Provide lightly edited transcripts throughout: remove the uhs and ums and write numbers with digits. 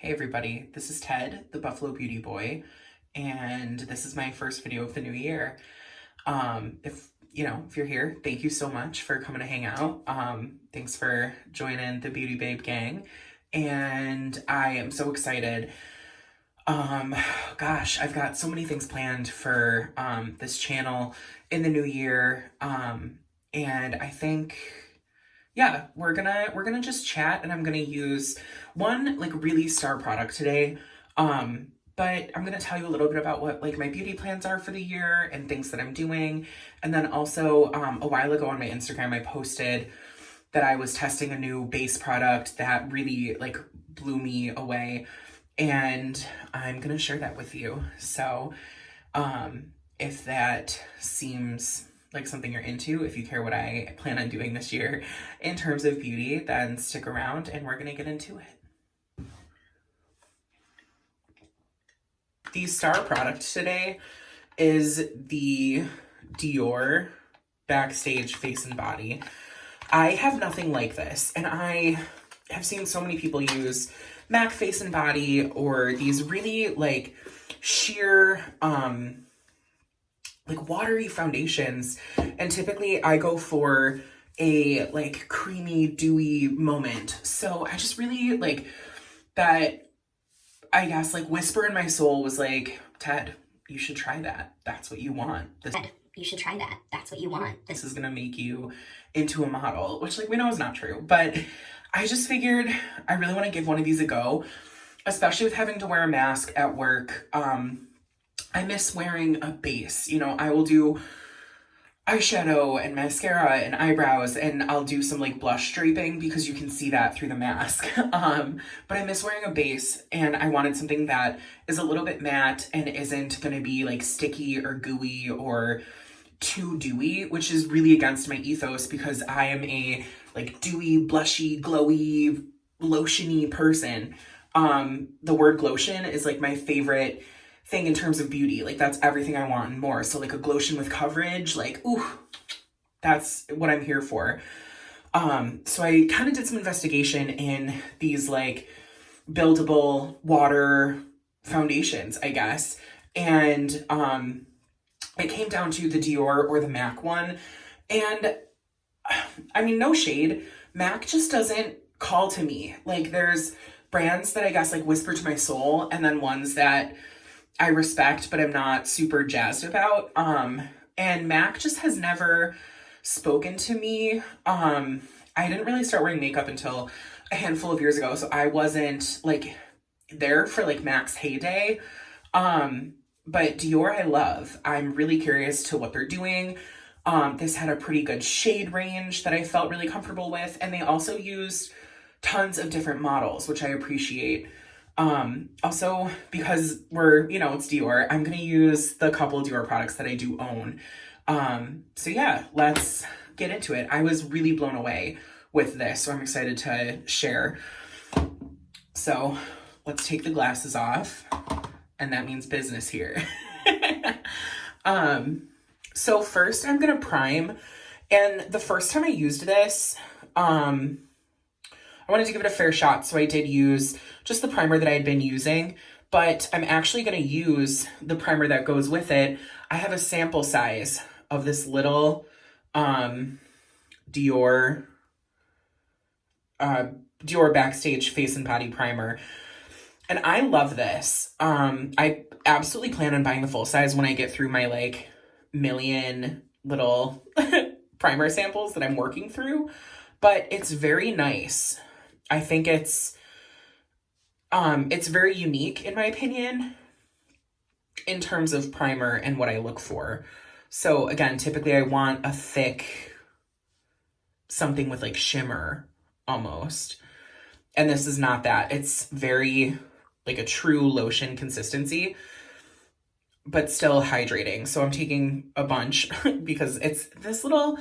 Hey everybody, this is Ted, the Buffalo Beauty Boy, and this is my first video of the new year. If you're here, thank you so much for coming to hang out. Thanks for joining the Beauty Babe gang, and I am so excited. Gosh, I've got so many things planned for this channel in the new year, and I think, yeah, we're gonna just chat, and I'm gonna use one like really star product today. But I'm gonna tell you a little bit about what like my beauty plans are for the year and things that I'm doing. And then also a while ago on my Instagram, I posted that I was testing a new base product that really like blew me away. And I'm gonna share that with you. So if that seems like something you're into, if you care what I plan on doing this year in terms of beauty, then stick around and we're gonna get into it. The star product today is the Dior Backstage Face and Body. I have nothing like this, and I have seen so many people use MAC Face and Body or these really like sheer like watery foundations, and typically I go for a like creamy dewy moment. So I just really like that, I guess, like whisper in my soul was like, Ted, you should try that. That's what you want. Ted, you should try that. That's what you want. This is gonna make you into a model, which like we know is not true, but I just figured I really want to give one of these a go, especially with having to wear a mask at work. I miss wearing a base. I will do eyeshadow and mascara and eyebrows, and I'll do some like blush draping because you can see that through the mask. But I miss wearing a base, and I wanted something that is a little bit matte and isn't going to be like sticky or gooey or too dewy, which is really against my ethos because I am a like dewy, blushy, glowy, lotiony person. The word glotion is like my favorite thing in terms of beauty. Like that's everything I want and more. So like a glotion with coverage, like, ooh, that's what I'm here for. So I kind of did some investigation in these like buildable water foundations, I guess. And it came down to the Dior or the MAC one. And I mean, no shade, MAC just doesn't call to me. Like there's brands that I guess like whisper to my soul, and then ones that I respect, but I'm not super jazzed about. And MAC just has never spoken to me. I didn't really start wearing makeup until a handful of years ago, so I wasn't like there for like MAC's heyday. But Dior I love. I'm really curious to what they're doing. This had a pretty good shade range that I felt really comfortable with, and they also used tons of different models, which I appreciate. Also, because it's Dior, I'm going to use the couple Dior products that I do own. So yeah, let's get into it. I was really blown away with this, so I'm excited to share. So let's take the glasses off, and that means business here. So first I'm going to prime, and the first time I used this, I wanted to give it a fair shot, so I did use just the primer that I had been using, but I'm actually going to use the primer that goes with it. I have a sample size of this little Dior Backstage Face and Body Primer, and I love this. I absolutely plan on buying the full size when I get through my like million little primer samples that I'm working through, but it's very nice. I think it's very unique in my opinion in terms of primer and what I look for. So again, typically I want a thick something with like shimmer almost. And this is not that. It's very like a true lotion consistency, but still hydrating. So I'm taking a bunch because this little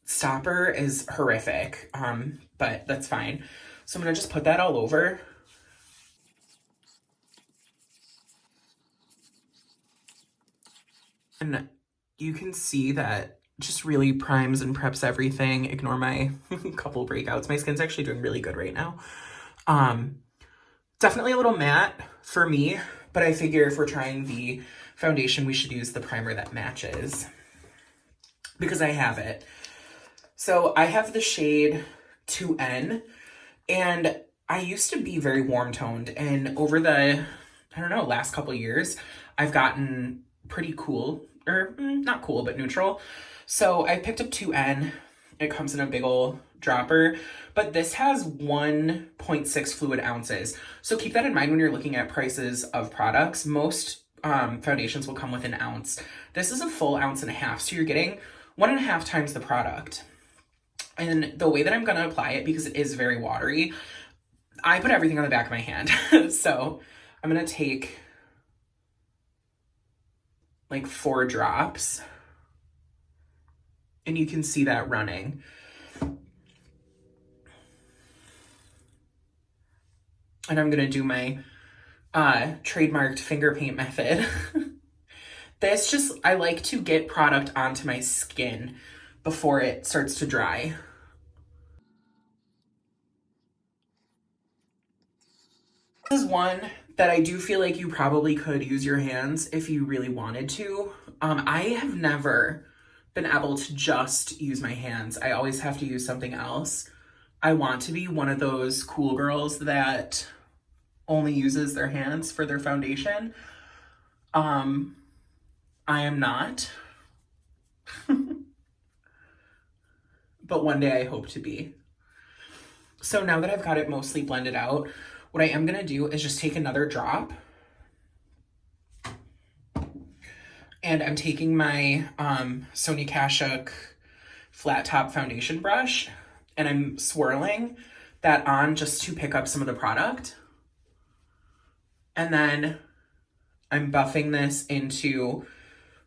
stopper is horrific. But that's fine. So I'm going to just put that all over. And you can see that just really primes and preps everything. Ignore my couple breakouts. My skin's actually doing really good right now. Definitely a little matte for me, but I figure if we're trying the foundation, we should use the primer that matches because I have it. So I have the shade 2N, and I used to be very warm toned, and over the, I don't know, last couple years, I've gotten pretty cool, or not cool, but neutral. So I picked up 2N. It comes in a big ol' dropper, but this has 1.6 fluid ounces. So keep that in mind when you're looking at prices of products. Most foundations will come with an ounce. This is a full ounce and a half, so you're getting 1.5 times the product. And the way that I'm going to apply it, because it is very watery, I put everything on the back of my hand. So I'm going to take like 4 drops. And you can see that running. And I'm going to do my trademarked finger paint method. This just, I like to get product onto my skin before it starts to dry. This is one that I do feel like you probably could use your hands if you really wanted to. I have never been able to just use my hands. I always have to use something else. I want to be one of those cool girls that only uses their hands for their foundation. I am not. But one day I hope to be. So now that I've got it mostly blended out, what I am going to do is just take another drop. And I'm taking my Sonia Kashuk flat top foundation brush, and I'm swirling that on just to pick up some of the product. And then I'm buffing this into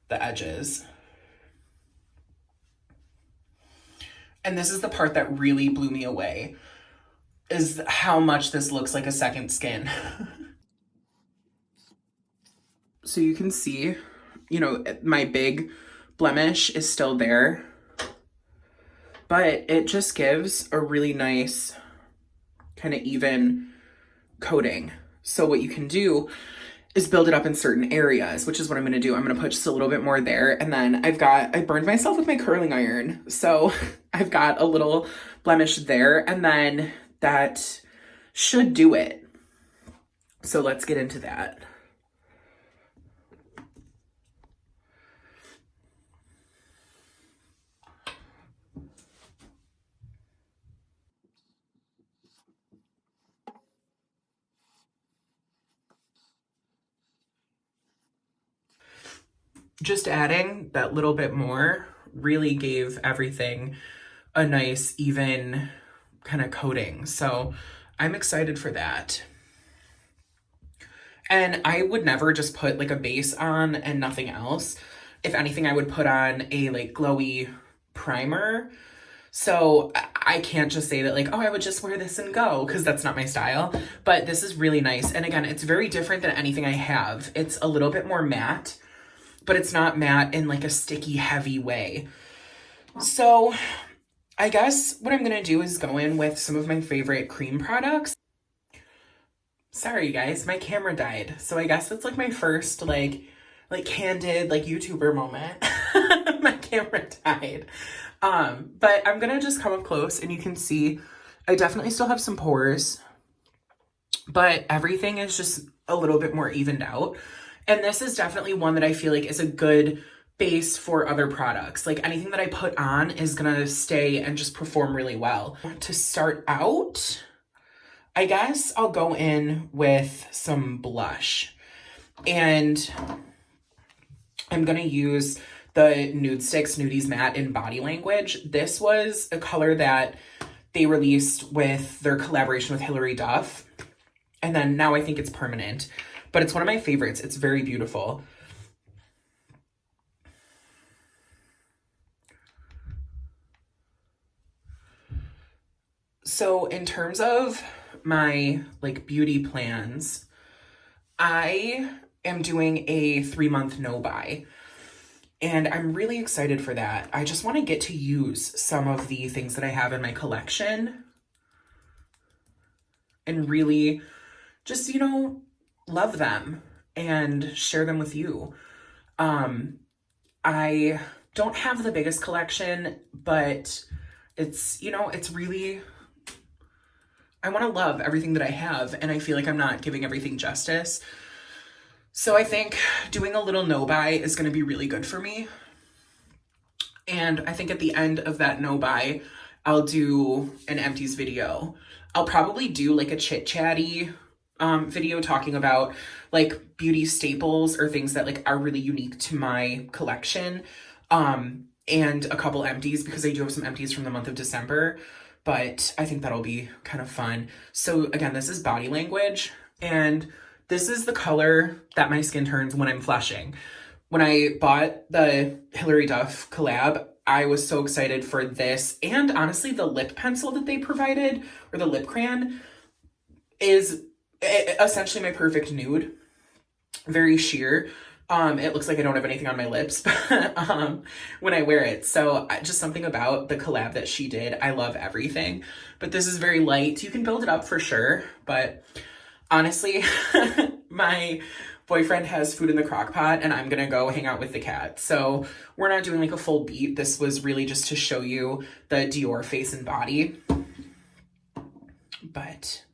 the edges. And this is the part that really blew me away, is how much this looks like a second skin. So you can see, you know, my big blemish is still there, but it just gives a really nice kind of even coating. So what you can do is build it up in certain areas, which is what I'm going to do. I'm going to put just a little bit more there. And then I burned myself with my curling iron. So I've got a little blemish there, and then that should do it. So let's get into that. Just adding that little bit more really gave everything a nice, even kind of coating. So I'm excited for that. And I would never just put like a base on and nothing else. If anything, I would put on a like glowy primer. So I can't just say that like, oh, I would just wear this and go, because that's not my style. But this is really nice. And again, it's very different than anything I have. It's a little bit more matte, but it's not matte in like a sticky, heavy way. So I guess what I'm going to do is go in with some of my favorite cream products. Sorry guys, my camera died. So I guess that's like my first like candid like YouTuber moment. My camera died. But I'm going to just come up close and you can see I definitely still have some pores, but everything is just a little bit more evened out. And this is definitely one that I feel like is a good base for other products. Like anything that I put on is gonna stay and just perform really well. To start out, I guess I'll go in with some blush. And I'm gonna use the Nudestix Nudies Matte in Body Language. This was a color that they released with their collaboration with Hilary Duff. And then now I think it's permanent. But it's one of my favorites. It's very beautiful. So in terms of my like beauty plans, I am doing a 3-month no-buy. And I'm really excited for that. I just want to get to use some of the things that I have in my collection and really just, love them and share them with you. I don't have the biggest collection, but it's really, I want to love everything that I have, and I feel like I'm not giving everything justice. So I think doing a little no buy is going to be really good for me. And I think at the end of that no buy, I'll do an empties video. I'll probably do like a chit chatty video talking about like beauty staples or things that like are really unique to my collection. And a couple empties, because I do have some empties from the month of December, but I think that'll be kind of fun. So again, this is Body Language, and this is the color that my skin turns when I'm flushing. When I bought the Hilary Duff collab, I was so excited for this, and honestly, the lip pencil that they provided, or the lip crayon, is essentially my perfect nude. Very sheer. It looks like I don't have anything on my lips when I wear it. So just something about the collab that she did. I love everything. But this is very light. You can build it up for sure. But honestly, my boyfriend has food in the crock pot and I'm going to go hang out with the cat. So we're not doing like a full beat. This was really just to show you the Dior Face and Body. But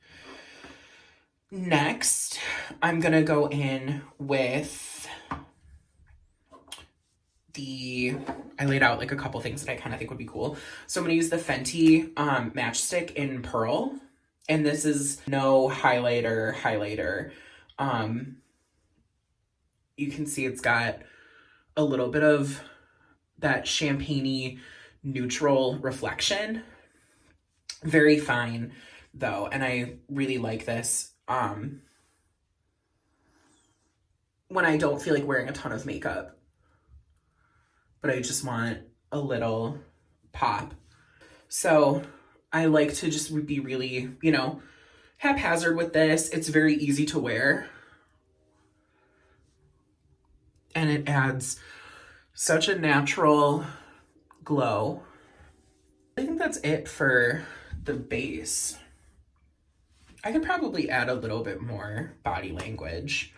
next, I'm going to go in with I laid out like a couple things that I kind of think would be cool. So I'm going to use the Fenty Matchstick in Pearl. And this is no highlighter. You can see it's got a little bit of that champagne-y neutral reflection. Very fine though. And I really like this when I don't feel like wearing a ton of makeup, but I just want a little pop. So I like to just be really, haphazard with this. It's very easy to wear. And it adds such a natural glow. I think that's it for the base. I could probably add a little bit more Body Language.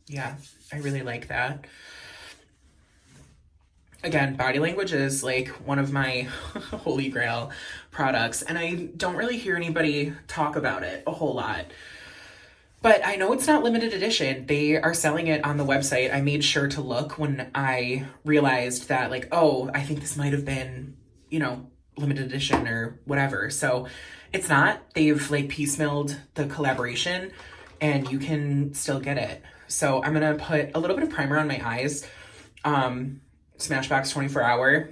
Yeah, I really like that. Again, Body Language is like one of my holy grail products, and I don't really hear anybody talk about it a whole lot. But I know it's not limited edition. They are selling it on the website. I made sure to look when I realized that, like, oh, I think this might have been, limited edition or whatever. So it's not. They've like piecemealed the collaboration and you can still get it. So I'm going to put a little bit of primer on my eyes. Smashbox 24 hour,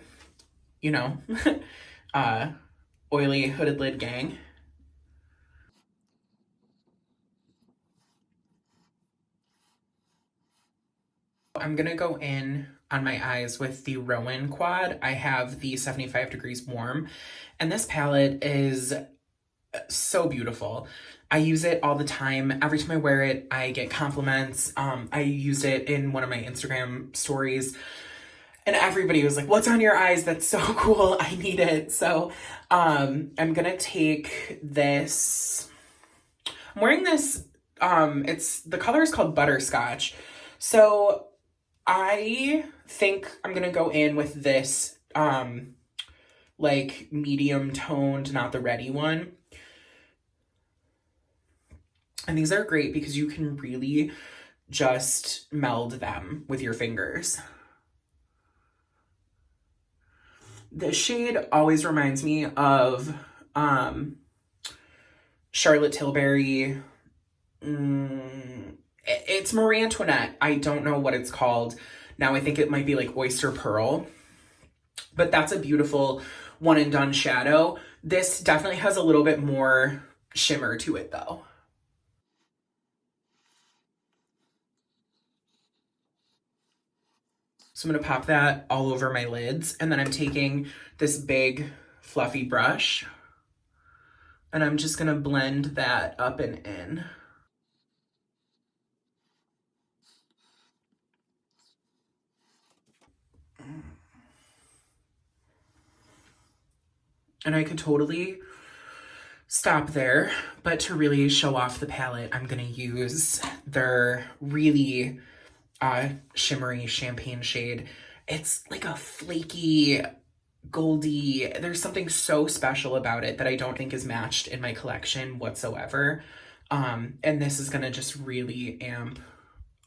oily hooded lid gang. I'm going to go in on my eyes with the Roen quad. I have the 75 degrees warm, and this palette is so beautiful. I use it all the time. Every time I wear it, I get compliments. I used it in one of my Instagram stories, and everybody was like, what's on your eyes? That's so cool. I need it. So I'm gonna take this. I'm wearing this, the color is called Butterscotch. So I think I'm gonna go in with this like medium toned, not the reddy one. And these are great because you can really just meld them with your fingers. This shade always reminds me of Charlotte Tilbury. It's Marie Antoinette. I don't know what it's called. Now I think it might be like Oyster Pearl. But that's a beautiful one and done shadow. This definitely has a little bit more shimmer to it though. So I'm going to pop that all over my lids. And then I'm taking this big fluffy brush. And I'm just gonna blend that up and in. And I could totally stop there, but to really show off the palette, I'm gonna use their really shimmery champagne shade. It's like a flaky, goldy, there's something so special about it that I don't think is matched in my collection whatsoever. And this is gonna just really amp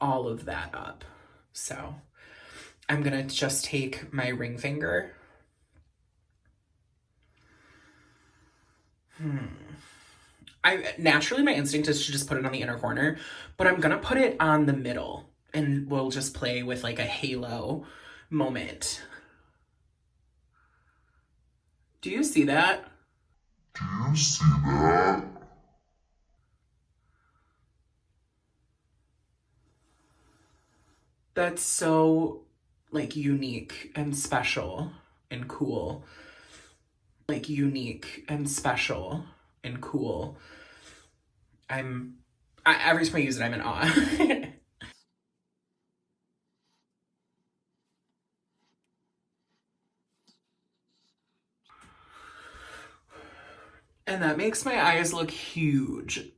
all of that up. So I'm gonna just take my ring finger. Naturally my instinct is to just put it on the inner corner, but I'm gonna put it on the middle and we'll just play with like a halo moment. Do you see that? Do you see that? That's so like unique and special and cool. Like unique and special and cool. Every time I use it, I'm in awe. And that makes my eyes look huge,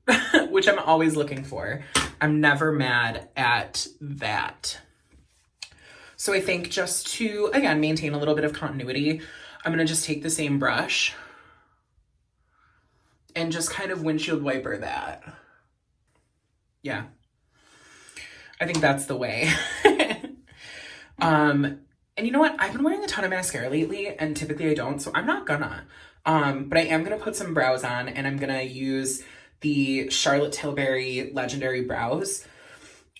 which I'm always looking for. I'm never mad at that. So I think just to, again, maintain a little bit of continuity, I'm gonna just take the same brush and just kind of windshield wiper that. Yeah. I think that's the way. And you know what? I've been wearing a ton of mascara lately, and typically I don't, so I'm not gonna. But I am gonna put some brows on, and I'm gonna use the Charlotte Tilbury Legendary Brows.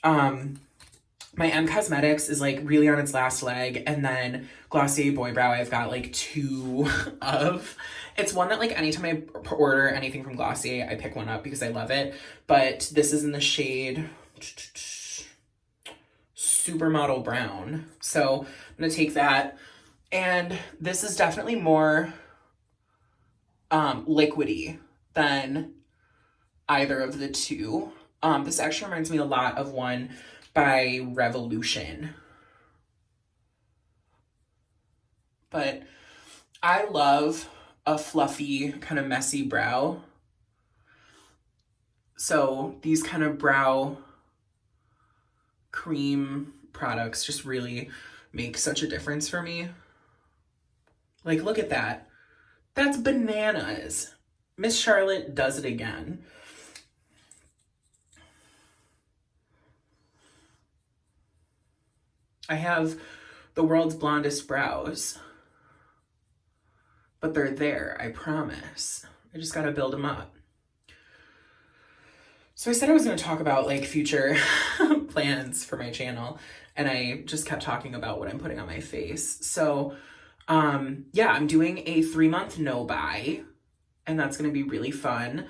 My M Cosmetics is like really on its last leg, and then Glossier Boy Brow I've got like two of. It's one that like anytime I order anything from Glossier, I pick one up because I love it. But this is in the shade Supermodel Brown. So I'm gonna take that, and this is definitely more liquidy than either of the two. This actually reminds me a lot of one by Revolution. But I love a fluffy, kind of messy brow. So these kind of brow cream products just really make such a difference for me. Like, look at that. That's bananas. Miss Charlotte does it again. I have the world's blondest brows, but they're there, I promise. I just gotta build them up. So I said I was gonna talk about like future plans for my channel, and I just kept talking about what I'm putting on my face. So yeah, I'm doing a 3-month no buy, and that's gonna be really fun.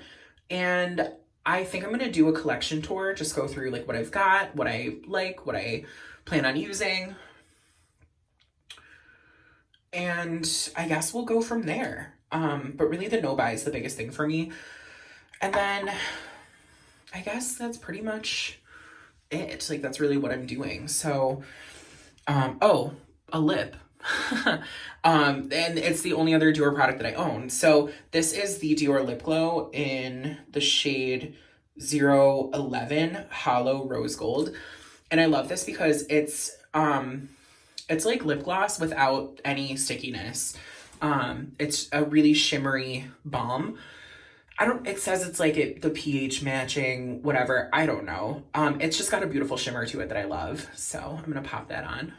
And I think I'm gonna do a collection tour, just go through like what I've got, what I like, what I plan on using. And I guess we'll go from there. But really the no buy is the biggest thing for me. And then I guess that's pretty much it. Like that's really what I'm doing. So, oh, a lip. And it's the only other Dior product that I own. So this is the Dior Lip Glow in the shade 011 Hollow Rose Gold. And I love this because it's like lip gloss without any stickiness. It's a really shimmery balm. It says it's like the pH matching, whatever. I don't know. It's just got a beautiful shimmer to it that I love. So I'm gonna pop that on.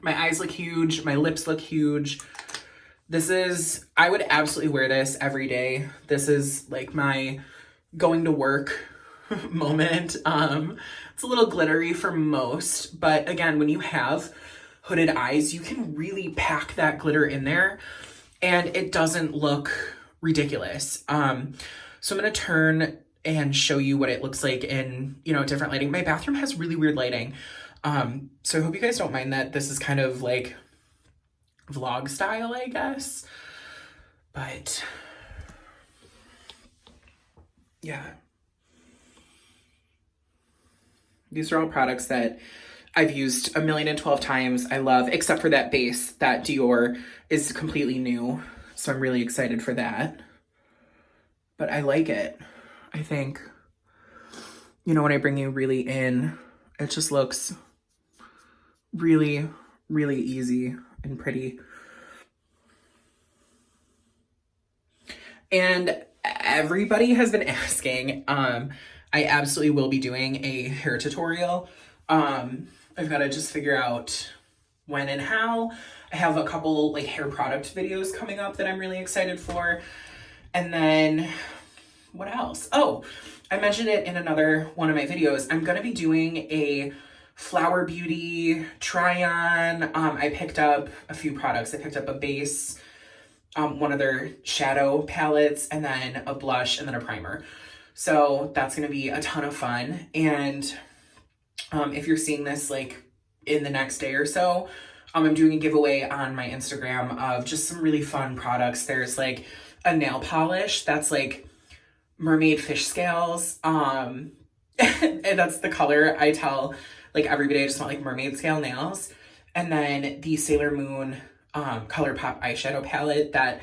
My eyes look huge. My lips look huge. I would absolutely wear this every day. This is like my going to work moment. It's a little glittery for most, but again, when you have hooded eyes, you can really pack that glitter in there and it doesn't look ridiculous. So I'm gonna turn and show you what it looks like in, different lighting. My bathroom has really weird lighting. So I hope you guys don't mind that this is kind of like vlog style, I guess. But yeah. These are all products that I've used 1,012 times. I love, except for that base. That Dior is completely new. So I'm really excited for that. But I like it. I think, you know, when I bring you really in, it just looks really, really easy and pretty. And everybody has been asking, I absolutely will be doing a hair tutorial. I've got to just figure out when and how. I have a couple like hair product videos coming up that I'm really excited for. And then what else? Oh, I mentioned it in another one of my videos. I'm going to be doing a Flower Beauty try on. I picked up a few products. I picked up a base, one of their shadow palettes, and then a blush, and then a primer. So that's going to be a ton of fun. And if you're seeing this like in the next day or so, I'm doing a giveaway on my Instagram of just some really fun products. There's like a nail polish that's like mermaid fish scales. And that's the color I tell like everybody I just want like mermaid scale nails. And then the Sailor Moon ColourPop eyeshadow palette that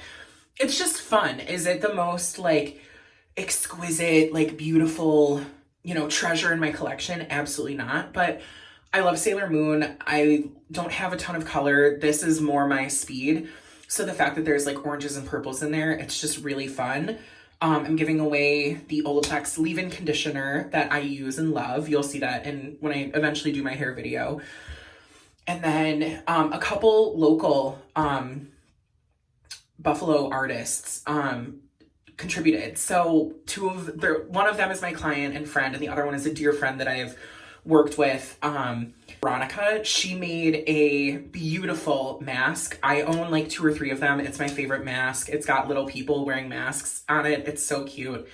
it's just fun. Is it the most like exquisite, like beautiful, you know, treasure in my collection? Absolutely not. But I love Sailor Moon. I don't have a ton of color. This is more my speed. So the fact that there's like oranges and purples in there, it's just really fun. I'm giving away the Olaplex leave-in conditioner that I use and love. You'll see that when I eventually do my hair video. And then a couple local Buffalo artists contributed. So one of them is my client and friend, and the other one is a dear friend that I've worked with, Veronica. She made a beautiful mask. I own like 2 or 3 of them. It's my favorite mask. It's got little people wearing masks on it. It's so cute.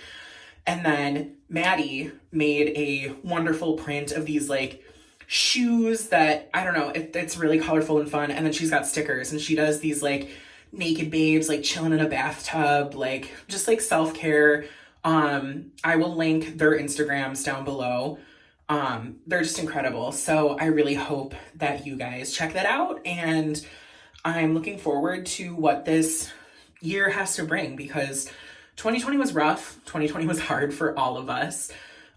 And then Maddie made a wonderful print of these like shoes that, I don't know, it's really colorful and fun. And then she's got stickers, and she does these like naked babes like chilling in a bathtub, like just like self-care. I will link their Instagrams down below. They're just incredible. So I really hope that you guys check that out, and I'm looking forward to what this year has to bring, because 2020 was rough. 2020 was hard for all of us.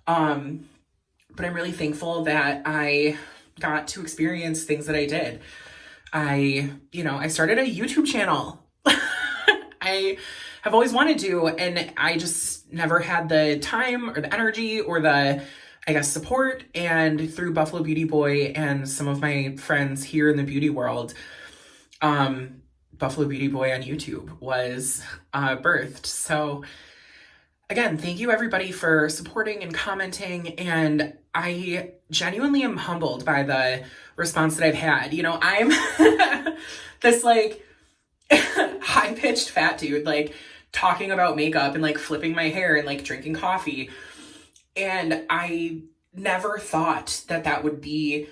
But I'm really thankful that I got to experience things that I did. I started a YouTube channel. I have always wanted to, and I just never had the time or the energy or the, I guess, support. And through Buffalo Beauty Boy and some of my friends here in the beauty world, Buffalo Beauty Boy on YouTube was birthed. So again, thank you everybody for supporting and commenting. And I genuinely am humbled by the response that I've had. You know, I'm this like high-pitched fat dude, like talking about makeup and like flipping my hair and like drinking coffee. And I never thought that that would be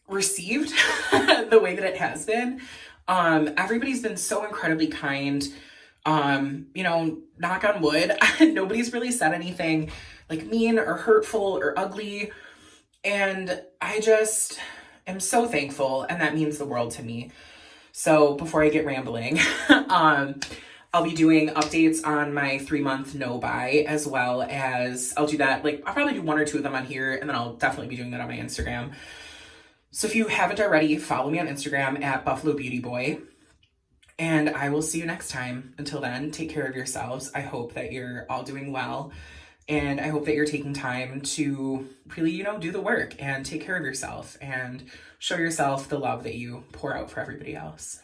received the way that it has been. Everybody's been so incredibly kind. Knock on wood, nobody's really said anything like mean or hurtful or ugly. And I just am so thankful, and that means the world to me. So before I get rambling, I'll be doing updates on my 3-month no buy, as well as I'll do that. Like I'll probably do 1 or 2 of them on here, and then I'll definitely be doing that on my Instagram. So if you haven't already, follow me on Instagram at Buffalo Beauty Boy. And I will see you next time. Until then, take care of yourselves. I hope that you're all doing well. And I hope that you're taking time to really, do the work and take care of yourself and show yourself the love that you pour out for everybody else.